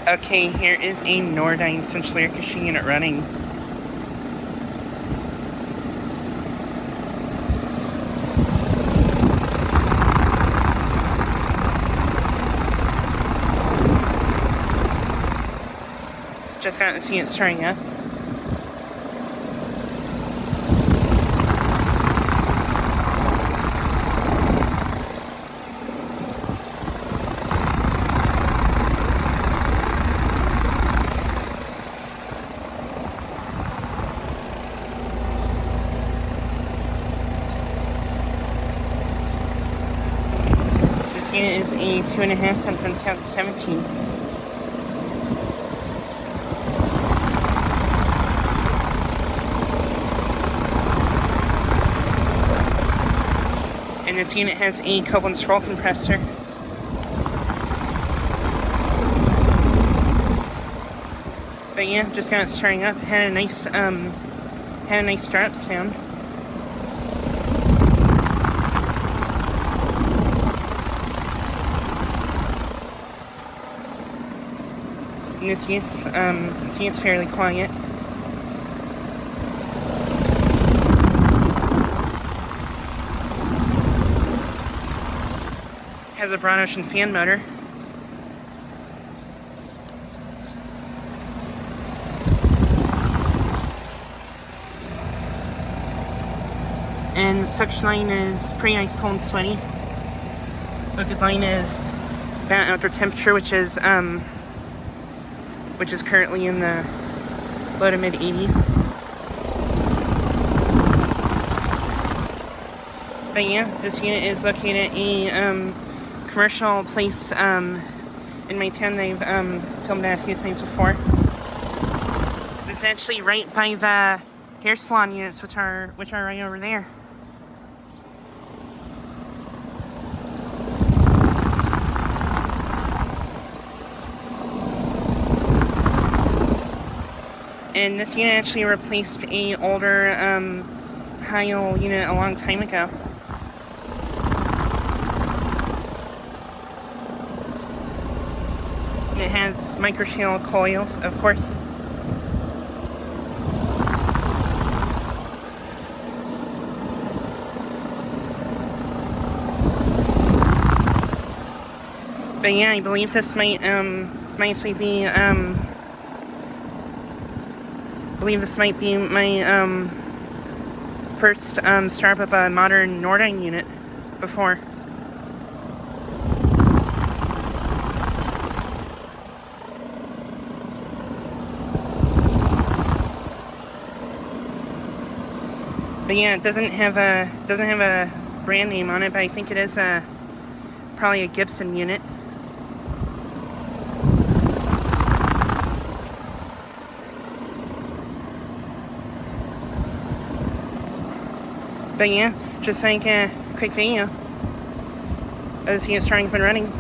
Okay, here is a Nordyne central air conditioning unit running. Just got to see it starting up. This unit is a 2.5 ton from 2017. And this unit has a Copeland scroll compressor. But yeah, just got it starting up. Had a nice startup sound. And this unit's fairly quiet. Has a broad ocean fan motor. And the suction line is pretty nice, cold and sweaty. Liquid line is about outdoor temperature, which is currently in the low to mid 80s. But yeah, this unit is located at a commercial place in my town. They've filmed it a few times before. This is actually right by the hair salon units, which are right over there. And this unit actually replaced a older Heil unit a long time ago. And it has microchannel coils, of course. But yeah, I believe this might actually be my first startup of a modern Nordyne unit before. But yeah, it doesn't have a brand name on it, but I think it is probably a Gibson unit. But yeah, just like a quick video of this unit starting up and running.